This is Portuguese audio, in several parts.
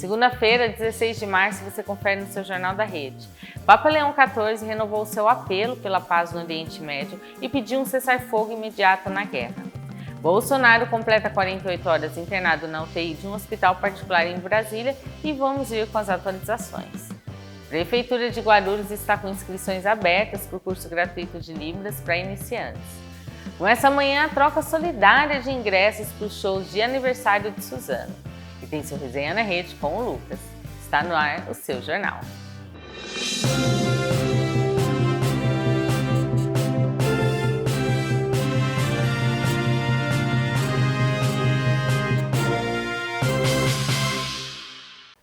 Segunda-feira, 16 de março, você confere no seu Jornal da Rede. Papa Leão XIV renovou seu apelo pela paz no Oriente Médio e pediu um cessar-fogo imediato na guerra. Bolsonaro completa 48 horas internado na UTI de um hospital particular em Brasília e vamos ir com as atualizações. Prefeitura de Guarulhos está com inscrições abertas para o curso gratuito de Libras para iniciantes. Começa amanhã a troca solidária de ingressos para os shows de aniversário de Suzano. E tem seu Resenha na Rede com o Lucas. Está no ar o seu jornal.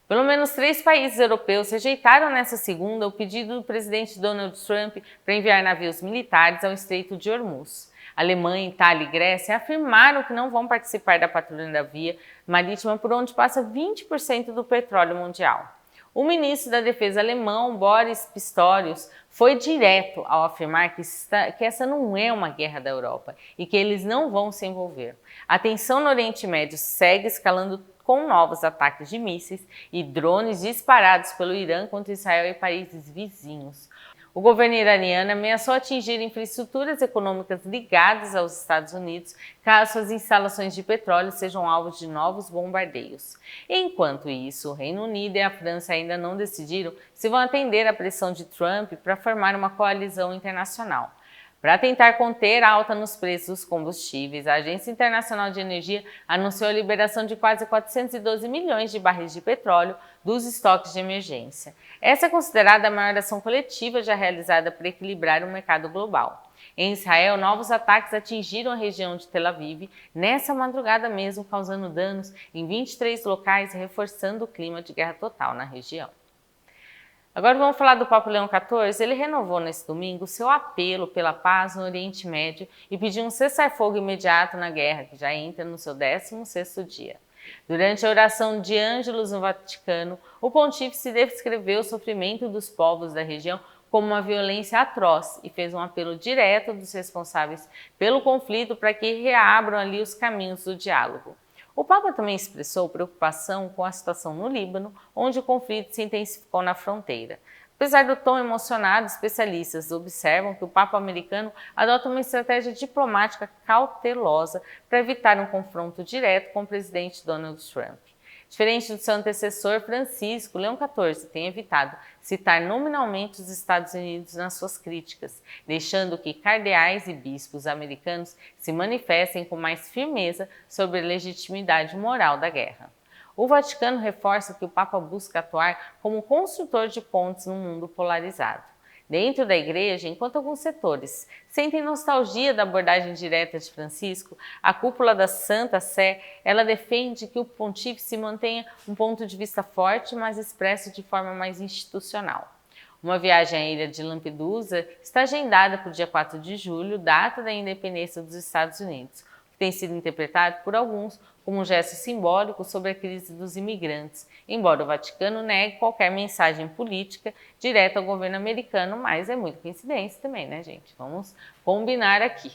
Pelo menos 3 países europeus rejeitaram nesta segunda o pedido do presidente Donald Trump para enviar navios militares ao Estreito de Hormuz. Alemanha, Itália e Grécia afirmaram que não vão participar da patrulha da via marítima por onde passa 20% do petróleo mundial. O ministro da Defesa alemão, Boris Pistorius, foi direto ao afirmar que essa não é uma guerra da Europa e que eles não vão se envolver. A tensão no Oriente Médio segue escalando com novos ataques de mísseis e drones disparados pelo Irã contra Israel e países vizinhos. O governo iraniano ameaçou atingir infraestruturas econômicas ligadas aos Estados Unidos caso suas instalações de petróleo sejam alvos de novos bombardeios. Enquanto isso, o Reino Unido e a França ainda não decidiram se vão atender à pressão de Trump para formar uma coalizão internacional. Para tentar conter a alta nos preços dos combustíveis, a Agência Internacional de Energia anunciou a liberação de quase 412 milhões de barris de petróleo dos estoques de emergência. Essa é considerada a maior ação coletiva já realizada para equilibrar o mercado global. Em Israel, novos ataques atingiram a região de Tel Aviv nessa madrugada mesmo, causando danos em 23 locais e reforçando o clima de guerra total na região. Agora vamos falar do Papa Leão XIV. Ele renovou nesse domingo seu apelo pela paz no Oriente Médio e pediu um cessar-fogo imediato na guerra, que já entra no seu 16º dia. Durante a oração de Ângelus no Vaticano, o pontífice descreveu o sofrimento dos povos da região como uma violência atroz e fez um apelo direto dos responsáveis pelo conflito para que reabram ali os caminhos do diálogo. O Papa também expressou preocupação com a situação no Líbano, onde o conflito se intensificou na fronteira. Apesar do tom emocionado, especialistas observam que o Papa americano adota uma estratégia diplomática cautelosa para evitar um confronto direto com o presidente Donald Trump. Diferente do seu antecessor Francisco, Leão XIV tem evitado citar nominalmente os Estados Unidos nas suas críticas, deixando que cardeais e bispos americanos se manifestem com mais firmeza sobre a legitimidade moral da guerra. O Vaticano reforça que o Papa busca atuar como construtor de pontes num mundo polarizado. Dentro da igreja, enquanto alguns setores sentem nostalgia da abordagem direta de Francisco, a cúpula da Santa Sé, ela defende que o pontífice mantenha um ponto de vista forte, mas expresso de forma mais institucional. Uma viagem à ilha de Lampedusa está agendada para o dia 4 de julho, data da independência dos Estados Unidos, que tem sido interpretado por alguns como um gesto simbólico sobre a crise dos imigrantes, embora o Vaticano negue qualquer mensagem política direta ao governo americano, mas é muita coincidência também, né, gente? Vamos combinar aqui.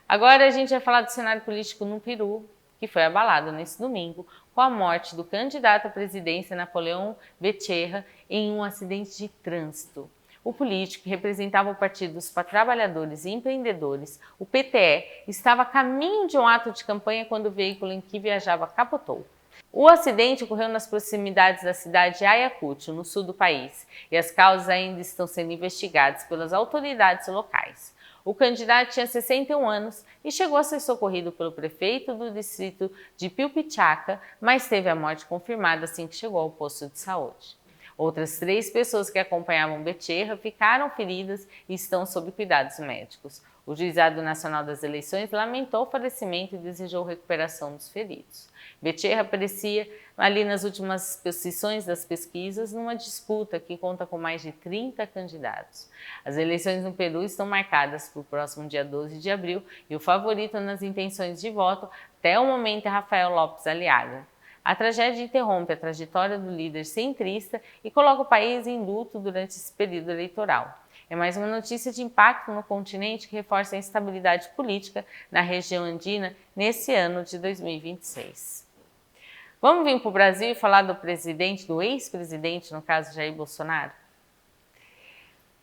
Agora a gente vai falar do cenário político no Peru, que foi abalado nesse domingo com a morte do candidato à presidência Napoleón Becerra em um acidente de trânsito. O político, que representava o Partido dos Trabalhadores e Empreendedores, o PTE, estava a caminho de um ato de campanha quando o veículo em que viajava capotou. O acidente ocorreu nas proximidades da cidade de Ayacucho, no sul do país, e as causas ainda estão sendo investigadas pelas autoridades locais. O candidato tinha 61 anos e chegou a ser socorrido pelo prefeito do distrito de Pilpichaca, mas teve a morte confirmada assim que chegou ao posto de saúde. Outras 3 pessoas que acompanhavam Becerra ficaram feridas e estão sob cuidados médicos. O Juizado Nacional das Eleições lamentou o falecimento e desejou recuperação dos feridos. Becerra aparecia ali nas últimas posições das pesquisas numa disputa que conta com mais de 30 candidatos. As eleições no Peru estão marcadas para o próximo dia 12 de abril e o favorito nas intenções de voto até o momento é Rafael Lopes Aliaga. A tragédia interrompe a trajetória do líder centrista e coloca o país em luto durante esse período eleitoral. É mais uma notícia de impacto no continente que reforça a instabilidade política na região andina nesse ano de 2026. Vamos vir para o Brasil e falar do ex-presidente, no caso Jair Bolsonaro?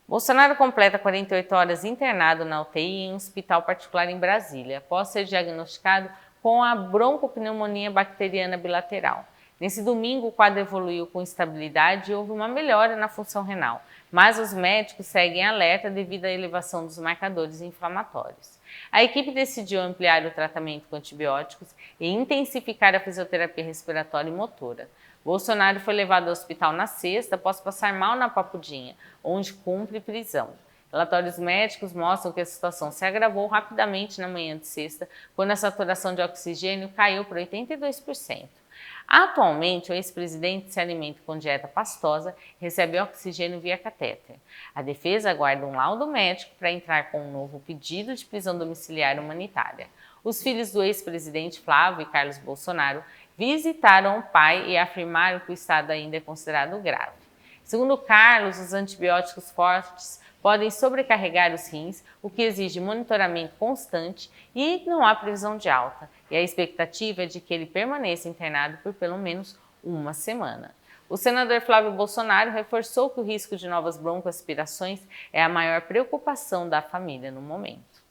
Bolsonaro completa 48 horas internado na UTI em um hospital particular em Brasília, após ser diagnosticado com a broncopneumonia bacteriana bilateral. Nesse domingo, o quadro evoluiu com estabilidade e houve uma melhora na função renal, mas os médicos seguem alerta devido à elevação dos marcadores inflamatórios. A equipe decidiu ampliar o tratamento com antibióticos e intensificar a fisioterapia respiratória e motora. Bolsonaro foi levado ao hospital na sexta após passar mal na Papudinha, onde cumpre prisão. Relatórios médicos mostram que a situação se agravou rapidamente na manhã de sexta, quando a saturação de oxigênio caiu para 82%. Atualmente, o ex-presidente se alimenta com dieta pastosa e recebe oxigênio via catéter. A defesa aguarda um laudo médico para entrar com um novo pedido de prisão domiciliar humanitária. Os filhos do ex-presidente Flávio e Carlos Bolsonaro visitaram o pai e afirmaram que o estado ainda é considerado grave. Segundo Carlos, os antibióticos fortes podem sobrecarregar os rins, o que exige monitoramento constante e não há previsão de alta. E a expectativa é de que ele permaneça internado por pelo menos uma semana. O senador Flávio Bolsonaro reforçou que o risco de novas broncoaspirações é a maior preocupação da família no momento.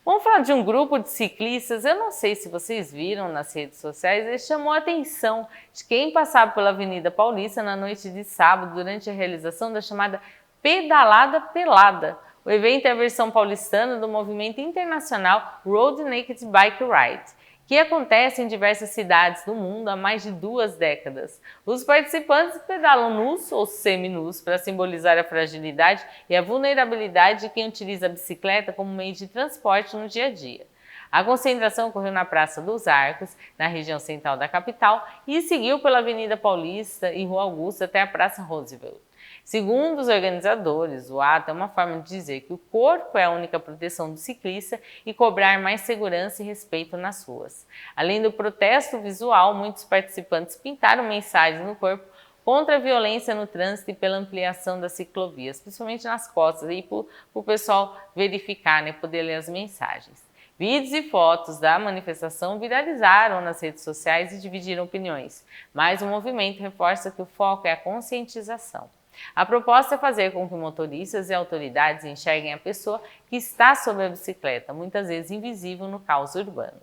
Vamos falar de um grupo de ciclistas, eu não sei se vocês viram nas redes sociais, ele chamou a atenção de quem passava pela Avenida Paulista na noite de sábado durante a realização da chamada Pedalada Pelada. O evento é a versão paulistana do movimento internacional Road Naked Bike Ride, que acontece em diversas cidades do mundo há mais de 2 décadas. Os participantes pedalam nus ou seminus para simbolizar a fragilidade e a vulnerabilidade de quem utiliza a bicicleta como meio de transporte no dia a dia. A concentração ocorreu na Praça dos Arcos, na região central da capital, e seguiu pela Avenida Paulista e Rua Augusta até a Praça Roosevelt. Segundo os organizadores, o ato é uma forma de dizer que o corpo é a única proteção do ciclista e cobrar mais segurança e respeito nas ruas. Além do protesto visual, muitos participantes pintaram mensagens no corpo contra a violência no trânsito e pela ampliação das ciclovias, principalmente nas costas, para o pessoal verificar, poder ler as mensagens. Vídeos e fotos da manifestação viralizaram nas redes sociais e dividiram opiniões, mas o movimento reforça que o foco é a conscientização. A proposta é fazer com que motoristas e autoridades enxerguem a pessoa que está sobre a bicicleta, muitas vezes invisível no caos urbano.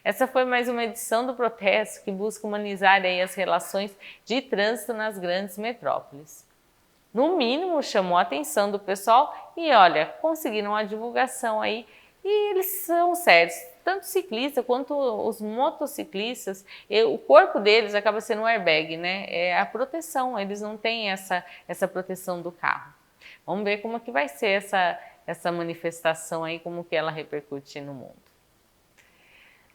Essa foi mais uma edição do protesto que busca humanizar as relações de trânsito nas grandes metrópoles. No mínimo, chamou a atenção do pessoal e, olha, conseguiram a divulgação aí e eles são sérios. Tanto ciclista quanto os motociclistas, o corpo deles acaba sendo um airbag, É a proteção, eles não têm essa proteção do carro. Vamos ver como que vai ser essa manifestação aí, como que ela repercute no mundo.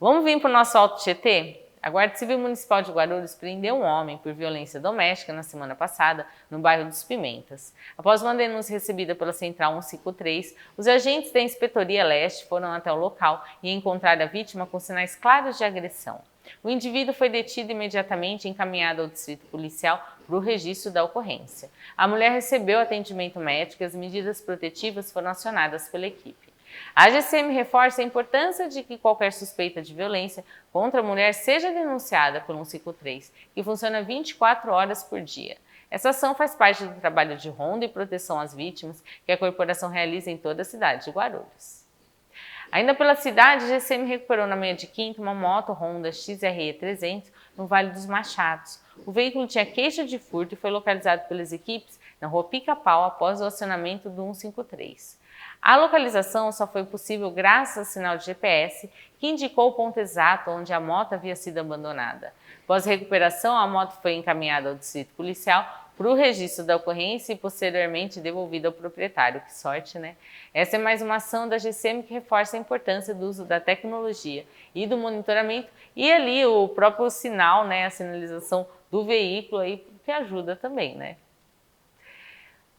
Vamos vir para o nosso Alto Tietê? A Guarda Civil Municipal de Guarulhos prendeu um homem por violência doméstica na semana passada no bairro dos Pimentas. Após uma denúncia recebida pela Central 153, os agentes da Inspetoria Leste foram até o local e encontraram a vítima com sinais claros de agressão. O indivíduo foi detido e imediatamente encaminhado ao distrito policial para o registro da ocorrência. A mulher recebeu atendimento médico e as medidas protetivas foram acionadas pela equipe. A GCM reforça a importância de que qualquer suspeita de violência contra a mulher seja denunciada pelo 153, que funciona 24 horas por dia. Essa ação faz parte do trabalho de ronda e proteção às vítimas que a corporação realiza em toda a cidade de Guarulhos. Ainda pela cidade, a GCM recuperou na manhã de quinta uma moto Honda XRE 300 no Vale dos Machados. O veículo tinha queixa de furto e foi localizado pelas equipes na rua Pica-Pau após o acionamento do 153. A localização só foi possível graças ao sinal de GPS, que indicou o ponto exato onde a moto havia sido abandonada. Após a recuperação, a moto foi encaminhada ao distrito policial para o registro da ocorrência e posteriormente devolvida ao proprietário. Que sorte, Essa é mais uma ação da GCM que reforça a importância do uso da tecnologia e do monitoramento e ali o próprio sinal, a sinalização do veículo aí, que ajuda também,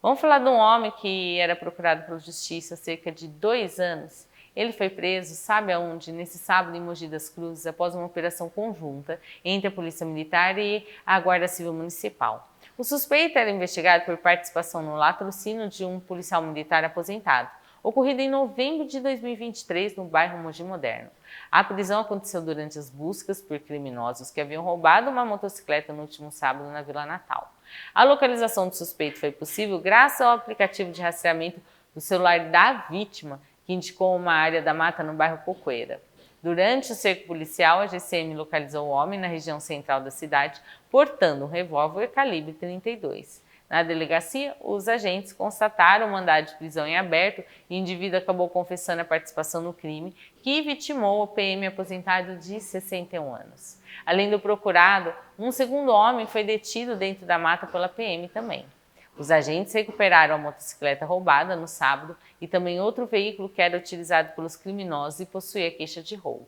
Vamos falar de um homem que era procurado pela justiça há cerca de 2 anos. Ele foi preso, sabe aonde? Nesse sábado em Mogi das Cruzes, após uma operação conjunta entre a Polícia Militar e a Guarda Civil Municipal. O suspeito era investigado por participação no latrocínio de um policial militar aposentado. ocorrida em novembro de 2023 no bairro Mogi Moderno. A prisão aconteceu durante as buscas por criminosos que haviam roubado uma motocicleta no último sábado na Vila Natal. A localização do suspeito foi possível graças ao aplicativo de rastreamento do celular da vítima, que indicou uma área da mata no bairro Cocoeira. Durante o cerco policial, a GCM localizou o homem na região central da cidade, portando um revólver calibre 32. Na delegacia, os agentes constataram o mandado de prisão em aberto e o indivíduo acabou confessando a participação no crime, que vitimou o PM aposentado de 61 anos. Além do procurado, um segundo homem foi detido dentro da mata pela PM também. Os agentes recuperaram a motocicleta roubada no sábado e também outro veículo que era utilizado pelos criminosos e possuía queixa de roubo.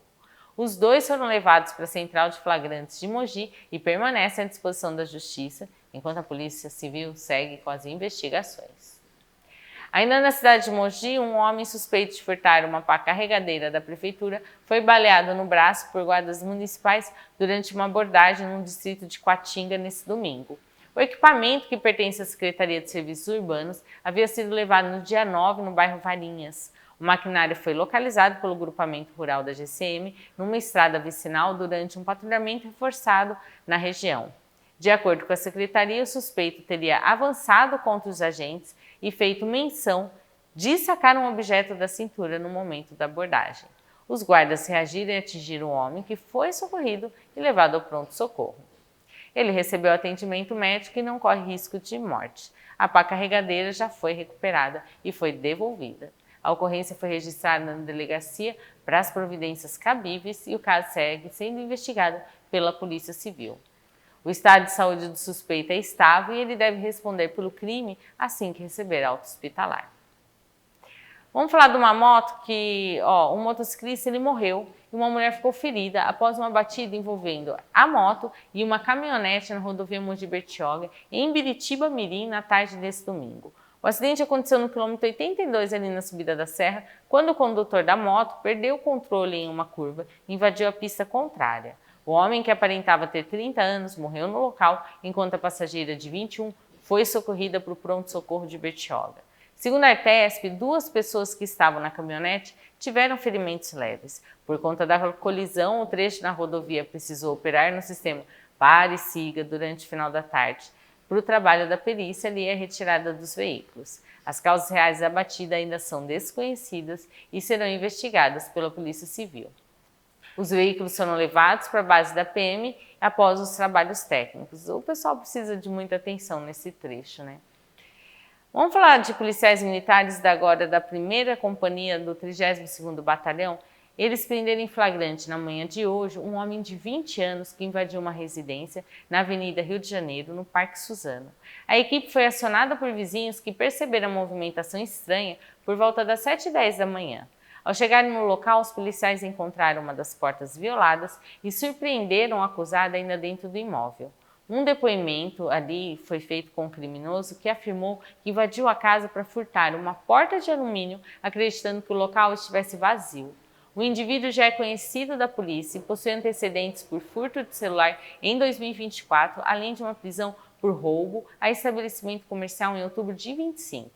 Os dois foram levados para a Central de Flagrantes de Mogi e permanecem à disposição da Justiça, enquanto a Polícia Civil segue com as investigações. Ainda na cidade de Mogi, um homem suspeito de furtar uma pá carregadeira da Prefeitura foi baleado no braço por guardas municipais durante uma abordagem no distrito de Quatinga nesse domingo. O equipamento, que pertence à Secretaria de Serviços Urbanos, havia sido levado no dia 9 no bairro Varinhas. O maquinário foi localizado pelo grupamento rural da GCM numa estrada vicinal durante um patrulhamento reforçado na região. De acordo com a secretaria, o suspeito teria avançado contra os agentes e feito menção de sacar um objeto da cintura no momento da abordagem. Os guardas reagiram e atingiram o homem, que foi socorrido e levado ao pronto-socorro. Ele recebeu atendimento médico e não corre risco de morte. A pá carregadeira já foi recuperada e foi devolvida. A ocorrência foi registrada na delegacia para as providências cabíveis e o caso segue sendo investigado pela Polícia Civil. O estado de saúde do suspeito é estável e ele deve responder pelo crime assim que receber alta hospitalar. Vamos falar de uma moto que, um motociclista morreu e uma mulher ficou ferida após uma batida envolvendo a moto e uma caminhonete na rodovia Mogi Bertioga, em Biritiba Mirim, na tarde desse domingo. O acidente aconteceu no quilômetro 82, ali na subida da serra, quando o condutor da moto perdeu o controle em uma curva e invadiu a pista contrária. O homem, que aparentava ter 30 anos, morreu no local, enquanto a passageira de 21 foi socorrida para o pronto-socorro de Bertioga. Segundo a Artesp, 2 pessoas que estavam na caminhonete tiveram ferimentos leves. Por conta da colisão, o trecho na rodovia precisou operar no sistema pare e siga durante o final da tarde, para o trabalho da perícia e a retirada dos veículos. As causas reais da batida ainda são desconhecidas e serão investigadas pela Polícia Civil. Os veículos foram levados para a base da PM após os trabalhos técnicos. O pessoal precisa de muita atenção nesse trecho, né? Vamos falar de policiais militares da 1ª Companhia do 32º Batalhão. Eles prenderam em flagrante na manhã de hoje um homem de 20 anos que invadiu uma residência na Avenida Rio de Janeiro, no Parque Suzano. A equipe foi acionada por vizinhos que perceberam a movimentação estranha por volta das 7h10 da manhã. Ao chegarem no local, os policiais encontraram uma das portas violadas e surpreenderam o acusado ainda dentro do imóvel. Um depoimento ali foi feito com um criminoso que afirmou que invadiu a casa para furtar uma porta de alumínio, acreditando que o local estivesse vazio. O indivíduo já é conhecido da polícia e possui antecedentes por furto de celular em 2024, além de uma prisão por roubo a estabelecimento comercial em outubro de 2025.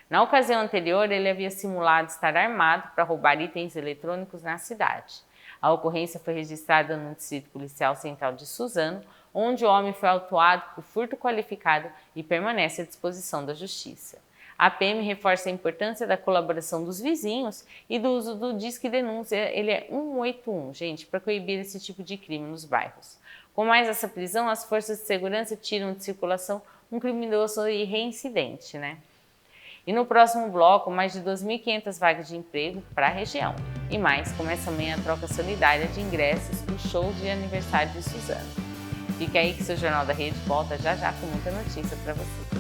Na ocasião anterior, ele havia simulado estar armado para roubar itens eletrônicos na cidade. A ocorrência foi registrada no Distrito Policial Central de Suzano, onde o homem foi autuado por furto qualificado e permanece à disposição da Justiça. A PM reforça a importância da colaboração dos vizinhos e do uso do Disque Denúncia, ele é 181, gente, para coibir esse tipo de crime nos bairros. Com mais essa prisão, as forças de segurança tiram de circulação um criminoso e reincidente, né? E no próximo bloco, mais de 2.500 vagas de emprego para a região. E mais, começa amanhã a troca solidária de ingressos para o show de aniversário de Suzano. Fica aí que seu Jornal da Rede volta já já com muita notícia para vocês.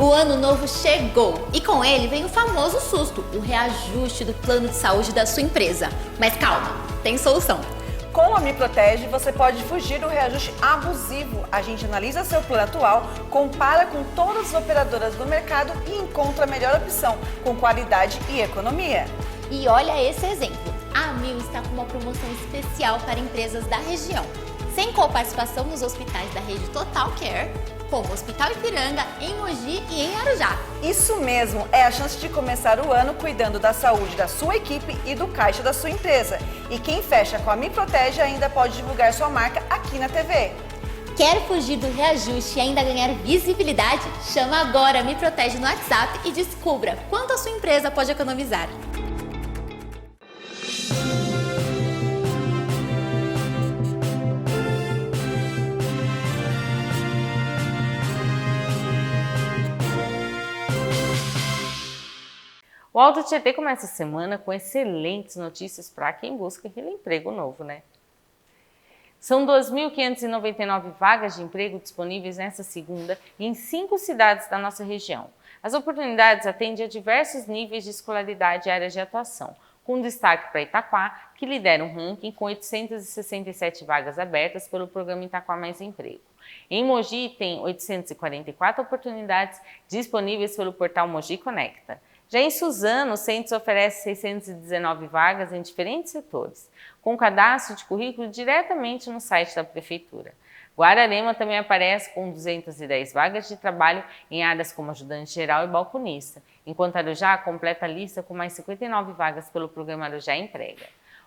O ano novo chegou e com ele vem o famoso susto, o reajuste do plano de saúde da sua empresa. Mas calma, tem solução. Com a Me Protege, você pode fugir do reajuste abusivo. A gente analisa seu plano atual, compara com todas as operadoras do mercado e encontra a melhor opção, com qualidade e economia. E olha esse exemplo, a Amil está com uma promoção especial para empresas da região. Sem coparticipação nos hospitais da rede Total Care, como Hospital Ipiranga, em Mogi e em Arujá. Isso mesmo, é a chance de começar o ano cuidando da saúde da sua equipe e do caixa da sua empresa. E quem fecha com a Me Protege ainda pode divulgar sua marca aqui na TV. Quer fugir do reajuste e ainda ganhar visibilidade? Chama agora a Me Protege no WhatsApp e descubra quanto a sua empresa pode economizar. O Alto Tietê começa a semana com excelentes notícias para quem busca aquele emprego novo, né? São 2.599 vagas de emprego disponíveis nesta segunda em 5 cidades da nossa região. As oportunidades atendem a diversos níveis de escolaridade e áreas de atuação, com destaque para Itaquá, que lidera um ranking com 867 vagas abertas pelo programa Itaquá Mais Emprego. Em Mogi, tem 844 oportunidades disponíveis pelo portal Mogi Conecta. Já em Suzano, o Centros oferece 619 vagas em diferentes setores, com cadastro de currículo diretamente no site da Prefeitura. Guararema também aparece com 210 vagas de trabalho em áreas como ajudante geral e balconista, enquanto Arujá completa a lista com mais 59 vagas pelo programa Arujá Emprega.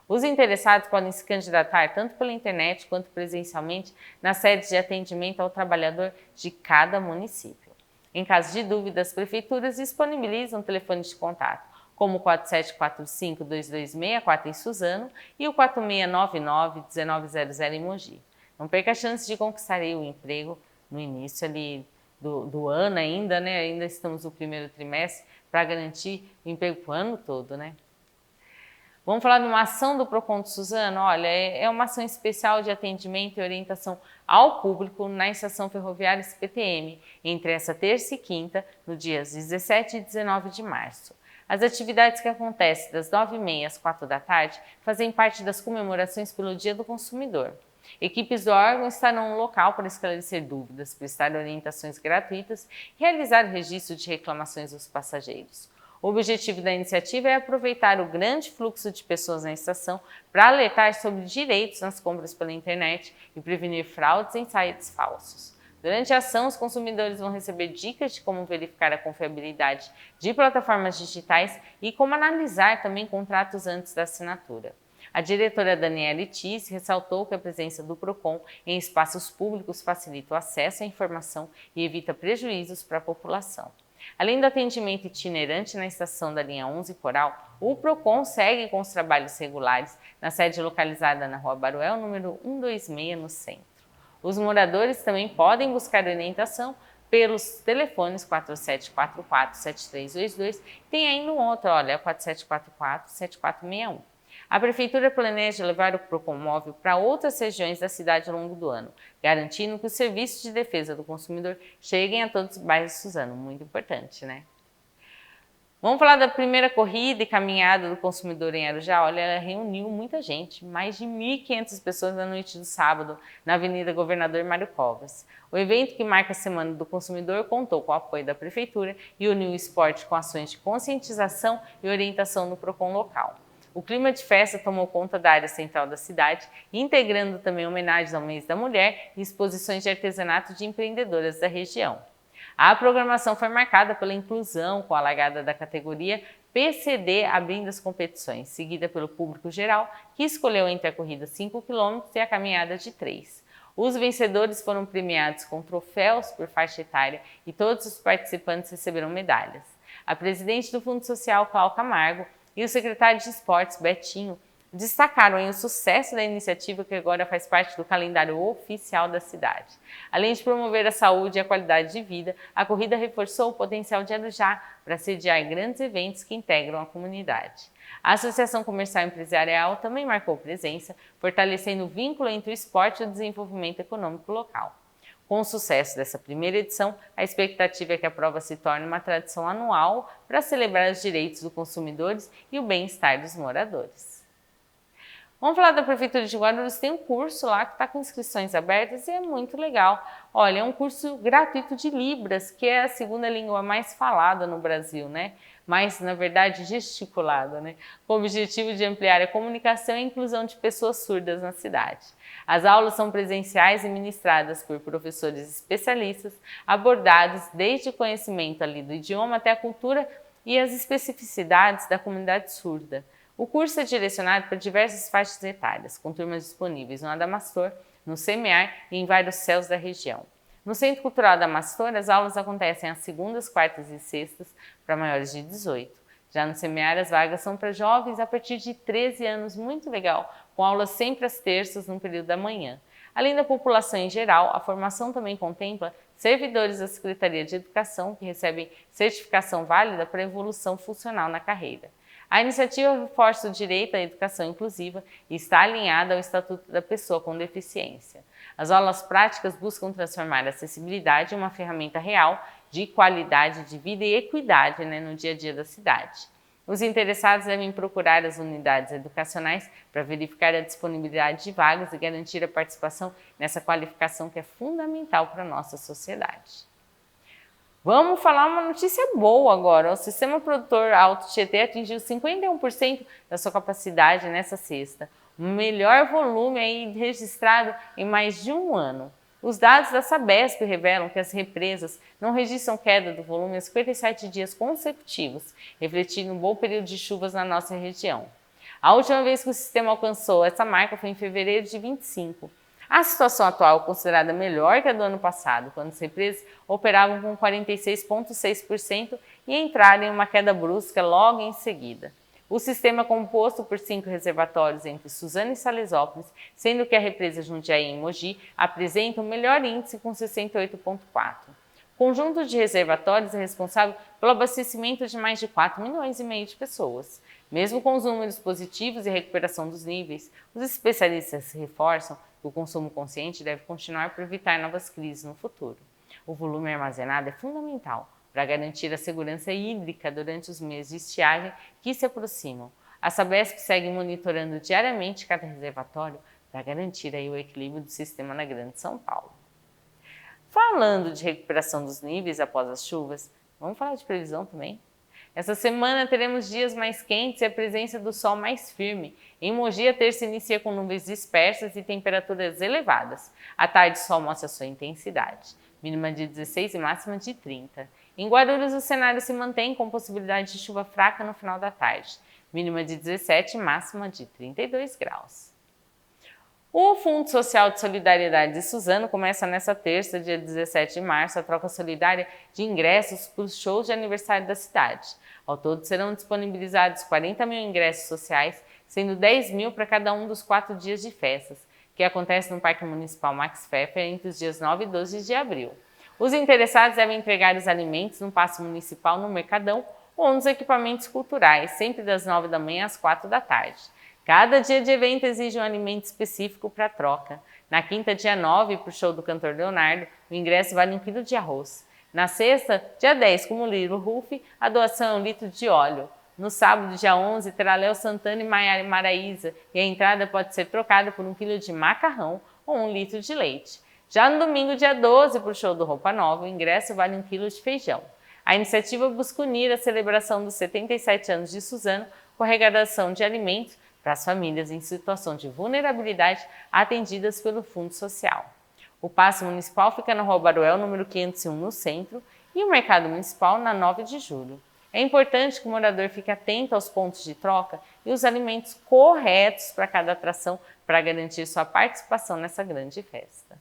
Os interessados podem se candidatar tanto pela internet quanto presencialmente nas sedes de atendimento ao trabalhador de cada município. Em caso de dúvida, as prefeituras disponibilizam telefones de contato, como o 4745-2264 em Suzano e o 4699-1900 em Mogi. Não perca a chance de conquistar o emprego no início ali do ano ainda, né? Ainda estamos no primeiro trimestre, para garantir o emprego para o ano todo, né? Vamos falar de uma ação do Procon de Suzano? Olha, é uma ação especial de atendimento e orientação ao público na estação ferroviária SPTM, entre essa terça e quinta, no dias 17 e 19 de março. As atividades que acontecem das 9h30 às 4 da tarde fazem parte das comemorações pelo Dia do Consumidor. Equipes do órgão estarão no local para esclarecer dúvidas, prestar orientações gratuitas e realizar registro de reclamações dos passageiros. O objetivo da iniciativa é aproveitar o grande fluxo de pessoas na estação para alertar sobre direitos nas compras pela internet e prevenir fraudes em sites falsos. Durante a ação, os consumidores vão receber dicas de como verificar a confiabilidade de plataformas digitais e como analisar também contratos antes da assinatura. A diretora Daniela Tis ressaltou que a presença do Procon em espaços públicos facilita o acesso à informação e evita prejuízos para a população. Além do atendimento itinerante na estação da linha 11 Coral, o Procon segue com os trabalhos regulares na sede localizada na Rua Baruel, número 126, no centro. Os moradores também podem buscar orientação pelos telefones 4744-7322, tem ainda um outro, olha, 4744-7461. A Prefeitura planeja levar o Procon Móvel para outras regiões da cidade ao longo do ano, garantindo que os serviços de defesa do consumidor cheguem a todos os bairros de Suzano. Muito importante, né? Vamos falar da primeira corrida e caminhada do consumidor em Arujá. Olha, ela reuniu muita gente, mais de 1.500 pessoas na noite do sábado, na Avenida Governador Mário Covas. O evento, que marca a Semana do Consumidor, contou com o apoio da Prefeitura e uniu o esporte com ações de conscientização e orientação no Procon local. O clima de festa tomou conta da área central da cidade, integrando também homenagens ao mês da mulher e exposições de artesanato de empreendedoras da região. A programação foi marcada pela inclusão com a largada da categoria PCD abrindo as competições, seguida pelo público geral, que escolheu entre a corrida 5 km e a caminhada de 3. Os vencedores foram premiados com troféus por faixa etária e todos os participantes receberam medalhas. A presidente do Fundo Social, Cláudia Camargo, e o secretário de Esportes, Betinho, destacaram o sucesso da iniciativa, que agora faz parte do calendário oficial da cidade. Além de promover a saúde e a qualidade de vida, a corrida reforçou o potencial de Arujá para sediar grandes eventos que integram a comunidade. A Associação Comercial Empresarial também marcou presença, fortalecendo o vínculo entre o esporte e o desenvolvimento econômico local. Com o sucesso dessa primeira edição, a expectativa é que a prova se torne uma tradição anual para celebrar os direitos dos consumidores e o bem-estar dos moradores. Vamos falar da Prefeitura de Guarulhos. Tem um curso lá que está com inscrições abertas e é muito legal. Olha, é um curso gratuito de Libras, que é a segunda língua mais falada no Brasil, né? Mais, na verdade, gesticulada, né? Com o objetivo de ampliar a comunicação e a inclusão de pessoas surdas na cidade. As aulas são presenciais e ministradas por professores especialistas, abordados desde o conhecimento ali do idioma até a cultura e as especificidades da comunidade surda. O curso é direcionado para diversas faixas etárias, com turmas disponíveis no Adamastor, no CEMEAR e em vários CELs da região. No Centro Cultural Adamastor, as aulas acontecem às segundas, quartas e sextas para maiores de 18. Já no CEMEAR, as vagas são para jovens a partir de 13 anos, muito legal, com aulas sempre às terças no período da manhã. Além da população em geral, a formação também contempla servidores da Secretaria de Educação que recebem certificação válida para evolução funcional na carreira. A iniciativa reforça o direito à educação inclusiva e está alinhada ao Estatuto da Pessoa com Deficiência. As aulas práticas buscam transformar a acessibilidade em uma ferramenta real de qualidade de vida e equidade, no dia a dia da cidade. Os interessados devem procurar as unidades educacionais para verificar a disponibilidade de vagas e garantir a participação nessa qualificação que é fundamental para a nossa sociedade. Vamos falar uma notícia boa agora. O Sistema Produtor Alto Tietê atingiu 51% da sua capacidade nessa sexta, o melhor volume aí registrado em mais de um ano. Os dados da Sabesp revelam que as represas não registram queda do volume há 57 dias consecutivos, refletindo um bom período de chuvas na nossa região. A última vez que o sistema alcançou essa marca foi em fevereiro de 25. A situação atual é considerada melhor que a do ano passado, quando as represas operavam com 46,6% e entraram em uma queda brusca logo em seguida. O sistema é composto por 5 reservatórios entre Suzano e Salesópolis, sendo que a represa Jundiaí e Mogi apresenta o melhor índice com 68,4%. O conjunto de reservatórios é responsável pelo abastecimento de mais de 4,5 milhões de pessoas. Mesmo com os números positivos e recuperação dos níveis, os especialistas reforçam que o consumo consciente deve continuar para evitar novas crises no futuro. O volume armazenado é fundamental para garantir a segurança hídrica durante os meses de estiagem que se aproximam. A Sabesp segue monitorando diariamente cada reservatório para garantir aí o equilíbrio do sistema na Grande São Paulo. Falando de recuperação dos níveis após as chuvas, vamos falar de previsão também? Essa semana teremos dias mais quentes e a presença do sol mais firme. Em Mogi, a terça inicia com nuvens dispersas e temperaturas elevadas. À tarde, o sol mostra sua intensidade, mínima de 16 e máxima de 30. Em Guarulhos, o cenário se mantém com possibilidade de chuva fraca no final da tarde, mínima de 17 e máxima de 32 graus. O Fundo Social de Solidariedade de Suzano começa nesta terça, dia 17 de março, a troca solidária de ingressos para os shows de aniversário da cidade. Ao todo serão disponibilizados 40 mil ingressos sociais, sendo 10 mil para cada um dos 4 dias de festas, que acontece no Parque Municipal Max Pfeffer entre os dias 9 e 12 de abril. Os interessados devem entregar os alimentos no Paço Municipal, no Mercadão ou nos equipamentos culturais, sempre das 9 da manhã às 4 da tarde. Cada dia de evento exige um alimento específico para troca. Na quinta, dia 9, para o show do cantor Leonardo, o ingresso vale 1 quilo de arroz. Na sexta, dia 10, como Lilo Ruff, a doação é 1 litro de óleo. No sábado, dia 11, terá Léo Santana e Maraísa, e a entrada pode ser trocada por 1 quilo de macarrão ou 1 litro de leite. Já no domingo, dia 12, para o show do Roupa Nova, o ingresso vale 1 quilo de feijão. A iniciativa busca unir a celebração dos 77 anos de Suzano com a arrecadação de alimentos para as famílias em situação de vulnerabilidade atendidas pelo Fundo Social. O Paço Municipal fica na Rua Baruel, número 501, no centro, e o Mercado Municipal na 9 de julho. É importante que o morador fique atento aos pontos de troca e os alimentos corretos para cada atração para garantir sua participação nessa grande festa.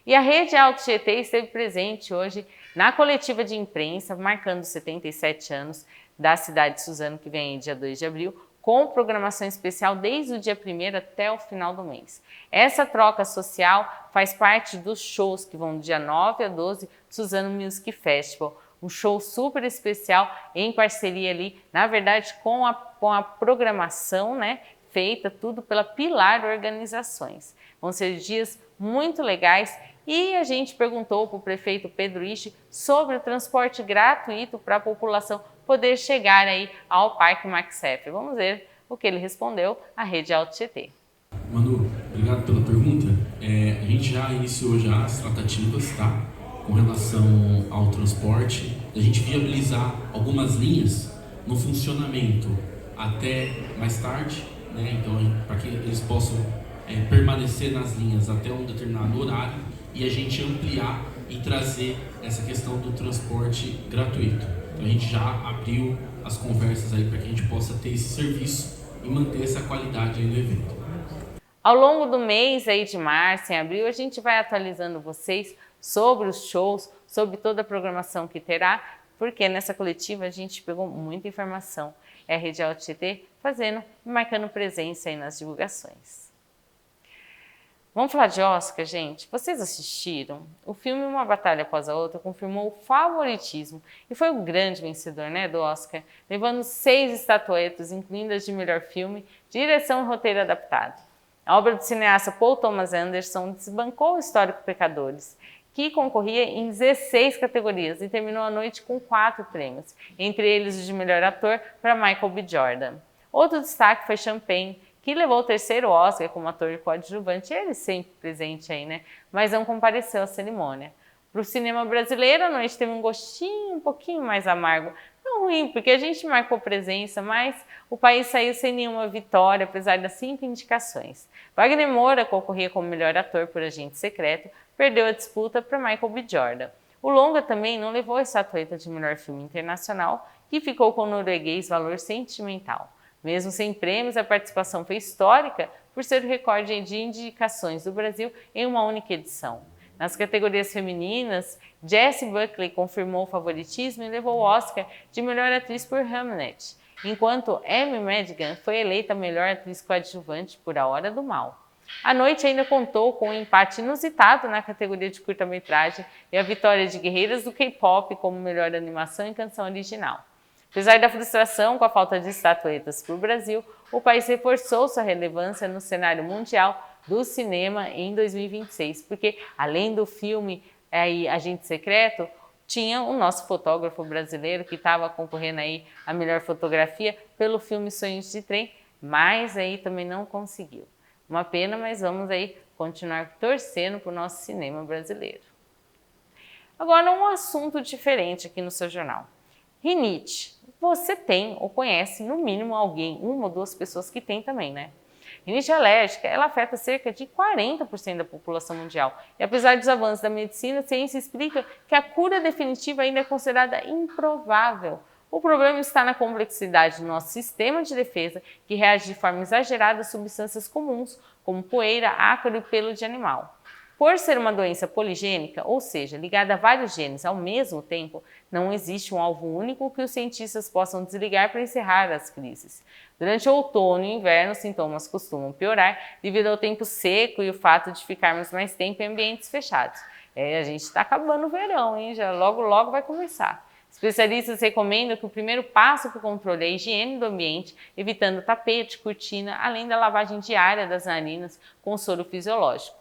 E a Rede Alto Tietê esteve presente hoje na coletiva de imprensa, marcando os 77 anos da cidade de Suzano, que vem dia 2 de abril, com programação especial desde o dia 1º até o final do mês. Essa troca social faz parte dos shows que vão do dia 9 a 12 do Suzano Music Festival, um show super especial em parceria ali, na verdade, com a programação, feita tudo pela Pilar Organizações. Vão ser dias muito legais e a gente perguntou para o prefeito Pedro Ishi sobre o transporte gratuito para a população poder chegar aí ao Parque Max Pfeffer. Vamos ver o que ele respondeu à Rede Alto Tietê. Manu, obrigado pela pergunta. A gente gente já iniciou já as tratativas, tá? Com relação ao transporte, a gente viabilizar algumas linhas no funcionamento até mais tarde, né? Então, para que eles possam permanecer nas linhas até um determinado horário e a gente ampliar e trazer essa questão do transporte gratuito. Então, a gente já abriu as conversas aí para que a gente possa ter esse serviço e manter essa qualidade aí no evento. Ao longo do mês aí de março, em abril, a gente vai atualizando vocês sobre os shows, sobre toda a programação que terá, porque nessa coletiva a gente pegou muita informação. É a Rede Alto GT fazendo e marcando presença aí nas divulgações. Vamos falar de Oscar, gente? Vocês assistiram? O filme Uma Batalha Após a Outra confirmou o favoritismo e foi o grande vencedor, né, do Oscar, levando 6 estatuetas, incluindo as de melhor filme, direção e roteiro adaptado. A obra do cineasta Paul Thomas Anderson desbancou o histórico Pecadores, que concorria em 16 categorias e terminou a noite com 4 prêmios, entre eles o de melhor ator para Michael B. Jordan. Outro destaque foi Champagne, que levou o 3º Oscar como ator coadjuvante, ele sempre presente aí, né? Mas não compareceu à cerimônia. Para o cinema brasileiro, a noite teve um gostinho um pouquinho mais amargo. Não ruim, porque a gente marcou presença, mas o país saiu sem nenhuma vitória, apesar das 5 indicações. Wagner Moura concorria como melhor ator por Agente Secreto, perdeu a disputa para Michael B. Jordan. O longa também não levou a estatueta de melhor filme internacional, que ficou com o norueguês Valor Sentimental. Mesmo sem prêmios, a participação foi histórica por ser o recorde de indicações do Brasil em uma única edição. Nas categorias femininas, Jessie Buckley confirmou o favoritismo e levou o Oscar de melhor atriz por Hamnet, enquanto Amy Madigan foi eleita melhor atriz coadjuvante por A Hora do Mal. A noite ainda contou com um empate inusitado na categoria de curta-metragem e a vitória de Guerreiras do K-pop como melhor animação e canção original. Apesar da frustração com a falta de estatuetas para o Brasil, o país reforçou sua relevância no cenário mundial do cinema em 2026, porque além do filme Agente Secreto, tinha o nosso fotógrafo brasileiro que estava concorrendo aí a melhor fotografia pelo filme Sonhos de Trem, mas aí também não conseguiu. Uma pena, mas vamos aí continuar torcendo para o nosso cinema brasileiro. Agora um assunto diferente aqui no seu jornal. Rinite. Você tem ou conhece no mínimo alguém, 1 ou 2 pessoas que tem também, né? Rinite alérgica, ela afeta cerca de 40% da população mundial. E apesar dos avanços da medicina, a ciência explica que a cura definitiva ainda é considerada improvável. O problema está na complexidade do nosso sistema de defesa, que reage de forma exagerada a substâncias comuns, como poeira, ácaro e pelo de animal. Por ser uma doença poligênica, ou seja, ligada a vários genes ao mesmo tempo, não existe um alvo único que os cientistas possam desligar para encerrar as crises. Durante o outono e inverno, os sintomas costumam piorar devido ao tempo seco e o fato de ficarmos mais tempo em ambientes fechados. A gente está acabando o verão, hein? Já logo vai começar. Especialistas recomendam que o primeiro passo para o controle é a higiene do ambiente, evitando tapete, cortina, além da lavagem diária das narinas com soro fisiológico.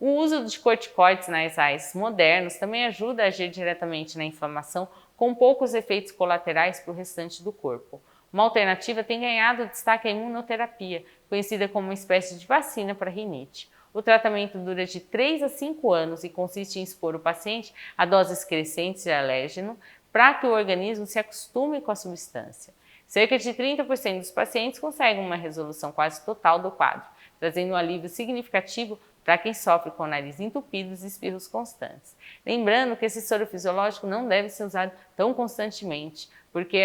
O uso de corticoides nasais modernos também ajuda a agir diretamente na inflamação, com poucos efeitos colaterais para o restante do corpo. Uma alternativa tem ganhado destaque a imunoterapia, conhecida como uma espécie de vacina para rinite. O tratamento dura de 3 a 5 anos e consiste em expor o paciente a doses crescentes de alérgeno para que o organismo se acostume com a substância. Cerca de 30% dos pacientes conseguem uma resolução quase total do quadro, trazendo um alívio significativo para quem sofre com o nariz entupido e espirros constantes. Lembrando que esse soro fisiológico não deve ser usado tão constantemente, porque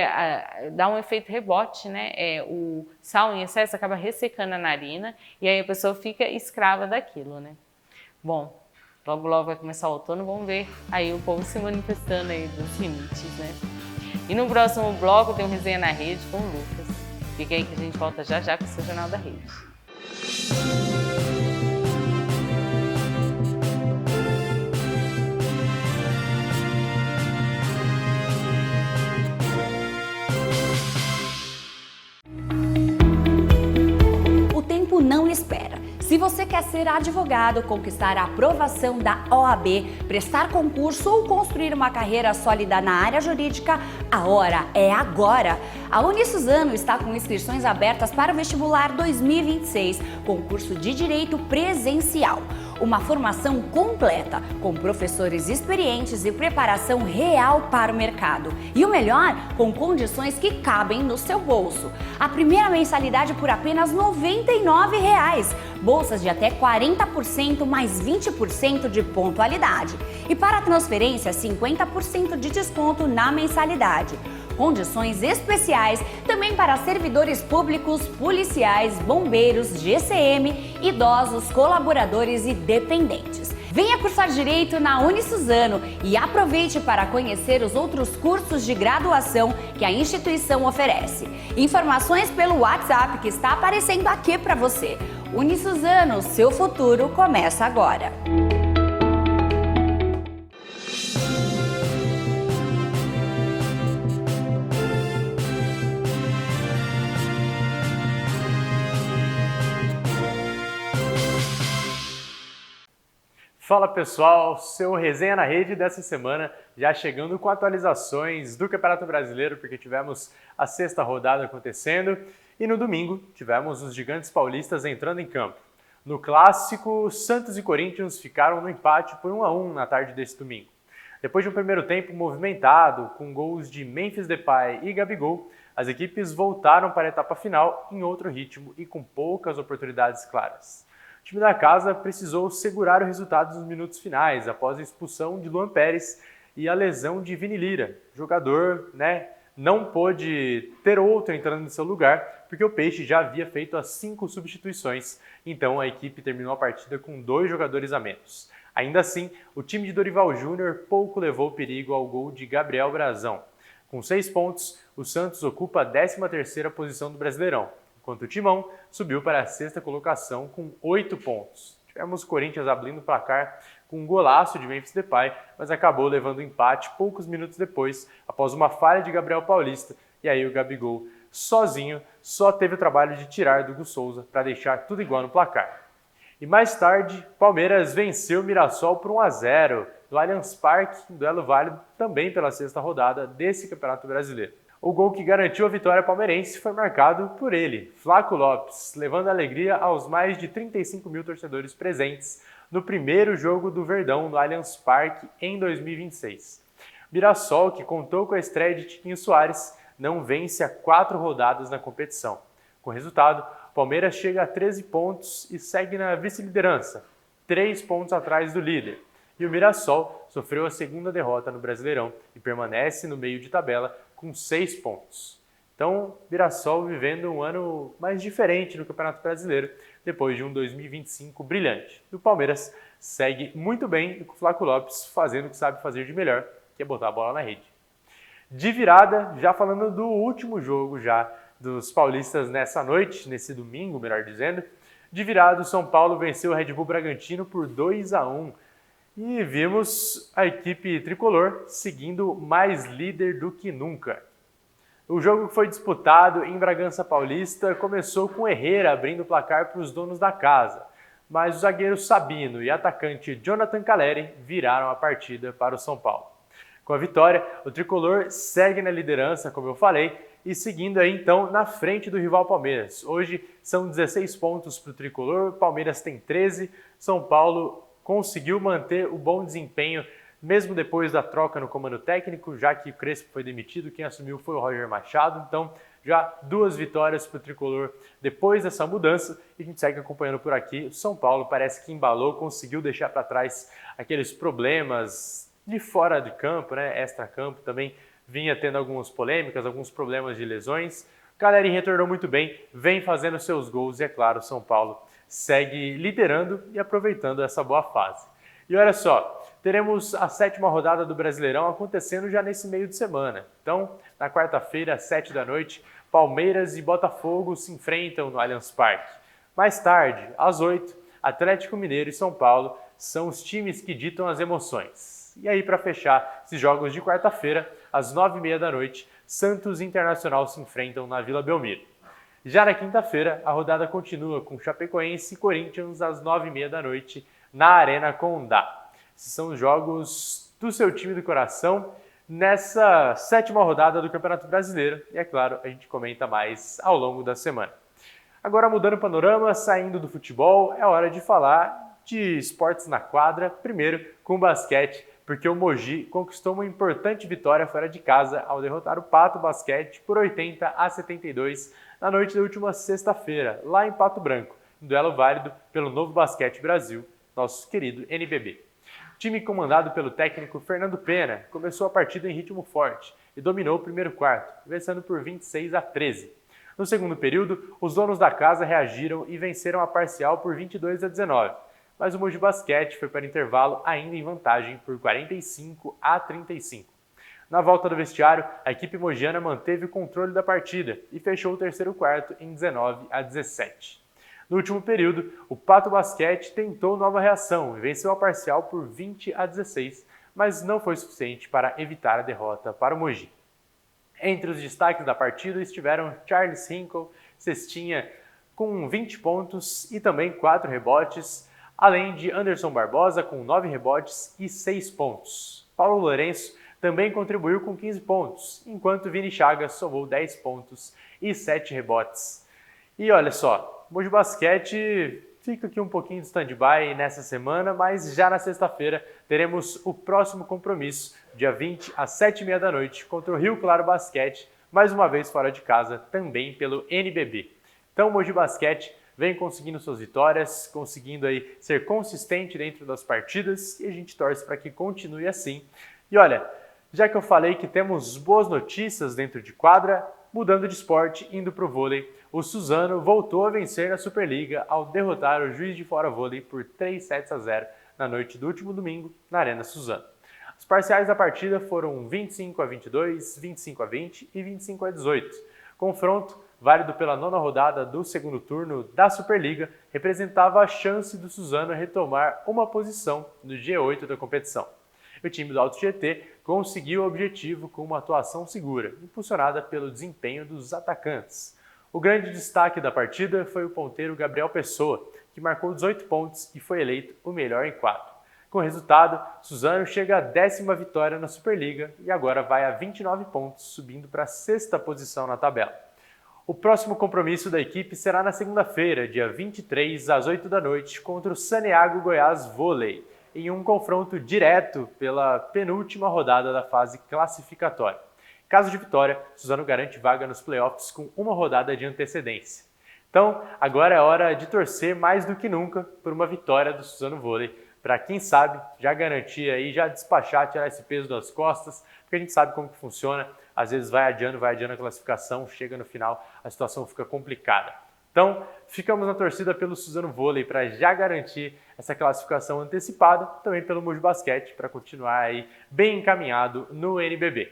dá um efeito rebote, né? O sal em excesso acaba ressecando a narina e aí a pessoa fica escrava daquilo, né? Bom, logo vai começar o outono, vamos ver aí o povo se manifestando aí dos rinites, né? E no próximo bloco tem um Resenha na Rede com o Lucas. Fica aí que a gente volta já com o seu Jornal da Rede. Não espera. Se você quer ser advogado, conquistar a aprovação da OAB, prestar concurso ou construir uma carreira sólida na área jurídica, a hora é agora. A Unisuzano está com inscrições abertas para o vestibular 2026, concurso de direito presencial. uma formação completa, com professores experientes e preparação real para o mercado. E o melhor, com condições que cabem no seu bolso. A primeira mensalidade por apenas R$ 99,00. Bolsas de até 40% mais 20% de pontualidade. E para transferência, 50% de desconto na mensalidade. Condições especiais também para servidores públicos, policiais, bombeiros, GCM, idosos, colaboradores e dependentes. Venha cursar Direito na Unisuzano e aproveite para conhecer os outros cursos de graduação que a instituição oferece. Informações pelo WhatsApp que está aparecendo aqui para você. Unisuzano, seu futuro começa agora. Fala pessoal, seu Resenha na Rede dessa semana já chegando com atualizações do Campeonato Brasileiro, porque tivemos a 6ª rodada acontecendo e no domingo tivemos os gigantes paulistas entrando em campo. No clássico, Santos e Corinthians ficaram no empate por 1-1 na tarde desse domingo. Depois de um primeiro tempo movimentado, com gols de Memphis Depay e Gabigol, as equipes voltaram para a etapa final em outro ritmo e com poucas oportunidades claras. O time da casa precisou segurar o resultado nos minutos finais, após a expulsão de Luan Pérez e a lesão de Vini Lira. O jogador, não pôde ter outro entrando no seu lugar, porque o Peixe já havia feito as 5 substituições, então a equipe terminou a partida com 2 jogadores a menos. Ainda assim, o time de Dorival Júnior pouco levou perigo ao gol de Gabriel Brazão. Com 6 pontos, o Santos ocupa a 13ª posição do Brasileirão, enquanto o Timão subiu para a 6ª colocação com 8 pontos. Tivemos o Corinthians abrindo o placar com um golaço de Memphis Depay, mas acabou levando o empate poucos minutos depois, após uma falha de Gabriel Paulista, e aí o Gabigol, sozinho, só teve o trabalho de tirar do Hugo Souza para deixar tudo igual no placar. E mais tarde, Palmeiras venceu o Mirassol por 1-0 no Allianz Parque, um duelo válido também pela 6ª rodada desse Campeonato Brasileiro. O gol que garantiu a vitória palmeirense foi marcado por ele, Flaco Lopes, levando alegria aos mais de 35 mil torcedores presentes no primeiro jogo do Verdão no Allianz Parque em 2026. Mirassol, que contou com a estreia de Tiquinho Soares, não vence há 4 rodadas na competição. Com o resultado, o Palmeiras chega a 13 pontos e segue na vice-liderança, 3 pontos atrás do líder. E o Mirassol sofreu a 2ª derrota no Brasileirão e permanece no meio de tabela com 6 pontos. Então, Mirassol vivendo um ano mais diferente no Campeonato Brasileiro, depois de um 2025 brilhante. E o Palmeiras segue muito bem e com o Flaco Lopes fazendo o que sabe fazer de melhor, que é botar a bola na rede. De virada, já falando do último jogo já dos paulistas nessa noite, nesse domingo, melhor dizendo, de virada o São Paulo venceu o Red Bull Bragantino por 2-1. E vimos a equipe tricolor seguindo mais líder do que nunca. O jogo que foi disputado em Bragança Paulista começou com Herrera abrindo o placar para os donos da casa, mas o zagueiro Sabino e atacante Jonathan Calleri viraram a partida para o São Paulo. Com a vitória, o tricolor segue na liderança, como eu falei, e seguindo aí então na frente do rival Palmeiras. Hoje são 16 pontos para o tricolor, Palmeiras tem 13, São Paulo conseguiu manter o bom desempenho, mesmo depois da troca no comando técnico, já que o Crespo foi demitido, quem assumiu foi o Roger Machado. Então, já 2 vitórias para o tricolor depois dessa mudança, e a gente segue acompanhando por aqui. O São Paulo parece que embalou, conseguiu deixar para trás aqueles problemas de fora de campo, extra-campo, também vinha tendo algumas polêmicas, alguns problemas de lesões. O Calleri retornou muito bem, vem fazendo seus gols e, é claro, o São Paulo segue liderando e aproveitando essa boa fase. E olha só, teremos a 7ª rodada do Brasileirão acontecendo já nesse meio de semana. Então, na quarta-feira, às 7 da noite, Palmeiras e Botafogo se enfrentam no Allianz Parque. Mais tarde, às 8, Atlético Mineiro e São Paulo são os times que ditam as emoções. E aí, para fechar esses jogos de quarta-feira, às 9h30 da noite, Santos e Internacional se enfrentam na Vila Belmiro. Já na quinta-feira, a rodada continua com Chapecoense e Corinthians às 9h30 da noite na Arena Condá. Esses são os jogos do seu time do coração nessa 7ª rodada do Campeonato Brasileiro. E é claro, a gente comenta mais ao longo da semana. Agora, mudando o panorama, saindo do futebol, é hora de falar de esportes na quadra, primeiro com o basquete, porque o Mogi conquistou uma importante vitória fora de casa ao derrotar o Pato Basquete por 80-72 na noite da última sexta-feira, lá em Pato Branco, um duelo válido pelo Novo Basquete Brasil, nosso querido NBB. O time comandado pelo técnico Fernando Pena começou a partida em ritmo forte e dominou o primeiro quarto, vencendo por 26-13. No segundo período, os donos da casa reagiram e venceram a parcial por 22-19. Mas o Mogi Basquete foi para o intervalo ainda em vantagem por 45-35. Na volta do vestiário, a equipe mogiana manteve o controle da partida e fechou o terceiro quarto em 19-17. No último período, o Pato Basquete tentou nova reação e venceu a parcial por 20-16, mas não foi suficiente para evitar a derrota para o Mogi. Entre os destaques da partida estiveram Charles Hinkle, cestinha com 20 pontos e também 4 rebotes, além de Anderson Barbosa com 9 rebotes e 6 pontos. Paulo Lourenço também contribuiu com 15 pontos, enquanto Vini Chagas somou 10 pontos e 7 rebotes. E olha só, o Mogi Basquete fica aqui um pouquinho de stand-by nessa semana, mas já na sexta-feira teremos o próximo compromisso, dia 20 às 7h30 da noite, contra o Rio Claro Basquete, mais uma vez fora de casa, também pelo NBB. Então o Mogi Basquete vem conseguindo suas vitórias, conseguindo aí ser consistente dentro das partidas e a gente torce para que continue assim. E olha, já que eu falei que temos boas notícias dentro de quadra, mudando de esporte, indo para o vôlei, o Suzano voltou a vencer na Superliga ao derrotar o Juiz de Fora Vôlei por 3-0 na noite do último domingo na Arena Suzano. Os parciais da partida foram 25-22, 25-20 e 25-18. Confronto válido pela nona rodada do segundo turno da Superliga, representava a chance do Suzano retomar uma posição no G8 da competição. O time do Alto GT conseguiu o objetivo com uma atuação segura, impulsionada pelo desempenho dos atacantes. O grande destaque da partida foi o ponteiro Gabriel Pessoa, que marcou 18 pontos e foi eleito o melhor em quadro. Com o resultado, Suzano chega à 10ª vitória na Superliga e agora vai a 29 pontos, subindo para a 6ª posição na tabela. O próximo compromisso da equipe será na segunda-feira, dia 23, às 8 da noite, contra o Saneago Goiás Vôlei, em um confronto direto pela penúltima rodada da fase classificatória. Caso de vitória, Suzano garante vaga nos playoffs com uma rodada de antecedência. Então, agora é hora de torcer mais do que nunca por uma vitória do Suzano Vôlei, para quem sabe já garantir aí, já despachar, tirar esse peso das costas, porque a gente sabe como que funciona. Às vezes vai adiando a classificação, chega no final, a situação fica complicada. Então, ficamos na torcida pelo Suzano Vôlei para já garantir essa classificação antecipada, também pelo Mogi Basquete, para continuar aí bem encaminhado no NBB.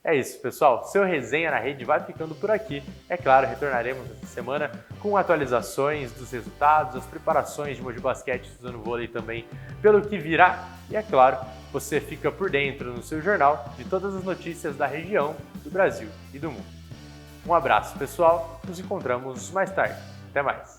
É isso, pessoal. Seu Resenha na Rede vai ficando por aqui. É claro, retornaremos essa semana com atualizações dos resultados, as preparações de Mogi Basquete e Suzano Vôlei também pelo que virá. E é claro, você fica por dentro no seu jornal de todas as notícias da região, do Brasil e do mundo. Um abraço, pessoal. Nos encontramos mais tarde. Até mais.